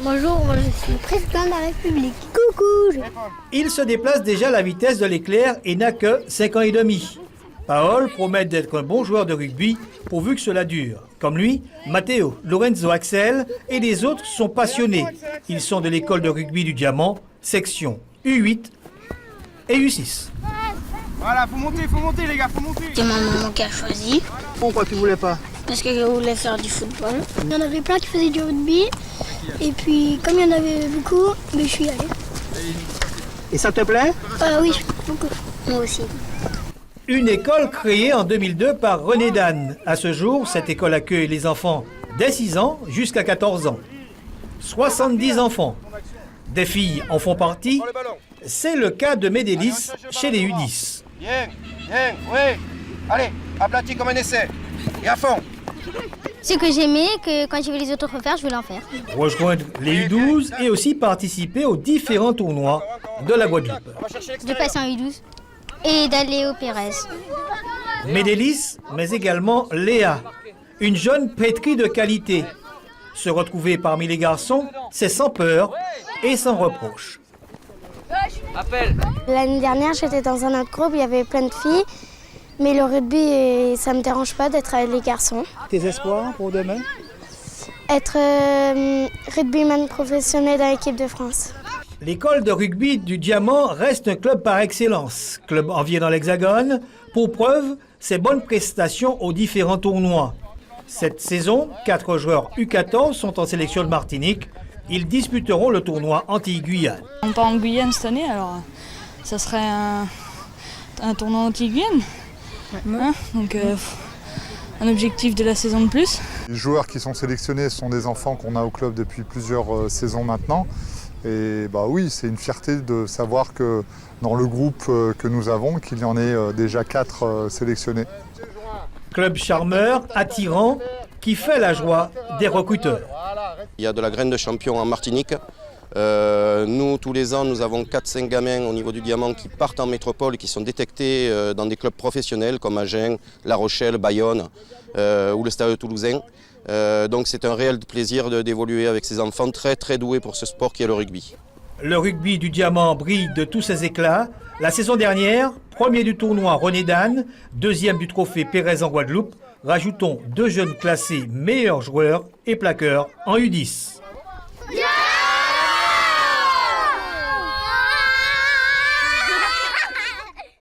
Bonjour, moi je suis président de la République. Coucou. Il se déplace déjà à la vitesse de l'éclair et n'a que 5 ans et demi. Paul promet d'être un bon joueur de rugby pourvu que cela dure. Comme lui, Matteo, Lorenzo, Axel et les autres sont passionnés. Ils sont de l'école de rugby du Diamant, section U8 et U6. Voilà, faut monter les gars, faut monter. C'est ma maman qui a choisi. Pourquoi tu voulais pas? Parce que je voulais faire du football. Il y en avait plein qui faisaient du rugby. Et puis, comme il y en avait beaucoup, je suis allée. Et ça te plaît? Oui, beaucoup. Moi aussi. Une école créée en 2002 par René Dan. À ce jour, cette école accueille les enfants dès 6 ans jusqu'à 14 ans. 70 enfants. Des filles en font partie. C'est le cas de Médélis chez les U10. Bien, oui. Allez, aplati comme un essai. Et à fond. Ce que j'aimais, que quand j'ai vu les autres faire, je voulais en faire. Rejoindre les U12 et aussi participer aux différents tournois de la Guadeloupe. De passer en U12 et d'aller au Pérez. Médélis, mais également Léa, une jeune pétrie de qualité. Se retrouver parmi les garçons, c'est sans peur et sans reproche. L'année dernière, j'étais dans un autre groupe, il y avait plein de filles. Mais le rugby, ça ne me dérange pas d'être avec les garçons. Tes espoirs pour demain? Être rugbyman professionnel dans l'équipe de France. L'école de rugby du Diamant reste un club par excellence. Club envié dans l'Hexagone. Pour preuve, ses bonnes prestations aux différents tournois. Cette saison, 4 joueurs U14 sont en sélection de Martinique. Ils disputeront le tournoi Antilles-Guyane. On part en Guyane cette année, alors ça serait un tournoi Antilles-Guyane. Hein, donc un objectif de la saison de plus. Les joueurs qui sont sélectionnés sont des enfants qu'on a au club depuis plusieurs saisons maintenant. Et bah oui, c'est une fierté de savoir que dans le groupe que nous avons, qu'il y en ait déjà 4 sélectionnés. Club charmeur, attirant, qui fait la joie des recruteurs. Il y a de la graine de champion en Martinique. Nous, tous les ans, nous avons 4-5 gamins au niveau du Diamant qui partent en métropole, qui sont détectés dans des clubs professionnels comme Agen, La Rochelle, Bayonne ou le Stade Toulousain. Donc c'est un réel plaisir d'évoluer avec ces enfants très très doués pour ce sport qui est le rugby. Le rugby du Diamant brille de tous ses éclats. La saison dernière, premier du tournoi René Dan, deuxième du trophée Pérez en Guadeloupe. Rajoutons 2 jeunes classés meilleurs joueurs et plaqueurs en U10.